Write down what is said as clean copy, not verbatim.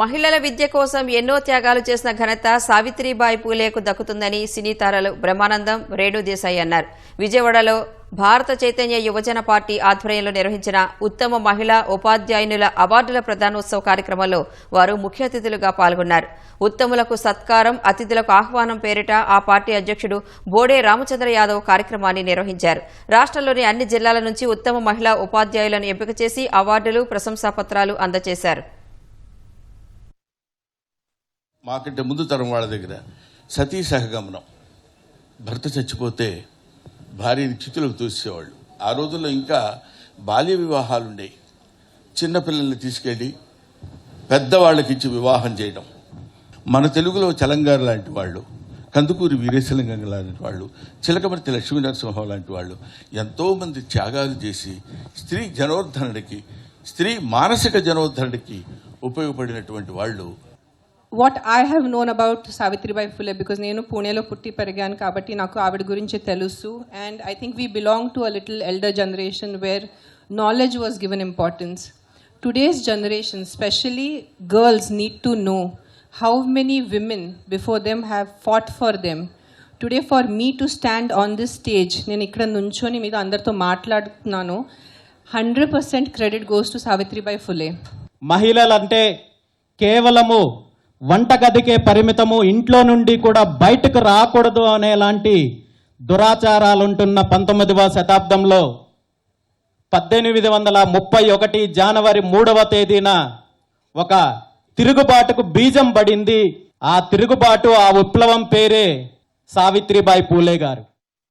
మహిళల విద్య కోసం ఎన్నో త్యాగాలు చేసిన ఘనత సావిత్రిబాయి పూలేకు దక్కుతుందని సినీ తారలు బ్రహ్మానందం, రేణు దేశాయి అన్నారు. విజయవాడలో భారత చైతన్య యువజన పార్టీ ఆధ్వర్యంలో నిర్వహించిన ఉత్తమ మహిళా ఉపాధ్యాయునుల అవార్డుల ప్రదానోత్సవ కార్యక్రమంలో వారు ముఖ్య అతిథులుగా పాల్గొన్నారు. ఉత్తములకు సత్కారం, అతిథులకు ఆహ్వానం పేరిట ఆ పార్టీ అధ్యక్షుడు బోడే రామచంద్ర యాదవ్ కార్యక్రమాన్ని నిర్వహించారు. రాష్ట్రంలోని అన్ని జిల్లాల నుంచి ఉత్తమ మహిళా ఉపాధ్యాయులను ఎంపిక చేసి అవార్డులు, ప్రశంసాపత్రాలు అందజేశారు. మాకంటే ముందు తరం వాళ్ళ దగ్గర సతీ సహగమనం, భర్త చచ్చిపోతే భార్యని చితులకు తోసేవాళ్ళు. ఆ రోజుల్లో ఇంకా బాల్య వివాహాలు ఉండేవి. చిన్నపిల్లల్ని తీసుకెళ్ళి పెద్దవాళ్ళకి ఇచ్చి వివాహం చేయడం. మన తెలుగులో చలంగారు లాంటి వాళ్ళు, కందుకూరి వీరేశలింగం లాంటి వాళ్ళు, చిలకమర్తి లక్ష్మీనరసింహం లాంటి వాళ్ళు ఎంతోమంది త్యాగాలు చేసి స్త్రీ జనోద్ధరణకి, స్త్రీ మానసిక జనోద్ధరణకి ఉపయోగపడినటువంటి వాళ్ళు. What I have known about Savitribai Phule, because నేను పూణేలో పుట్టి పెరిగాను కాబట్టి నాకు ఆవిడ గురించి తెలుసు. And I think we belong to a little elder generation where knowledge was given importance. Today's generation, especially girls, need to know how many women before them have fought for them. Today for me to stand on this stage, నేను ఇక్కడ నుంచొని మీతో అందరితో మాట్లాడుతున్నాను, 100% credit goes to Savitribai Phule. మహిళలంటే కేవలము వంటగదికే పరిమితము, ఇంట్లో నుండి కూడా బయటకు రాకూడదు అనేలాంటి దురాచారాలుంటున్న 19వ శతాబ్దంలో 1831 జనవరి 3వ తేదీన ఒక తిరుగుబాటుకు బీజం పడింది. ఆ తిరుగుబాటు, ఆ విప్లవం పేరే సావిత్రిబాయి పూలే గారు.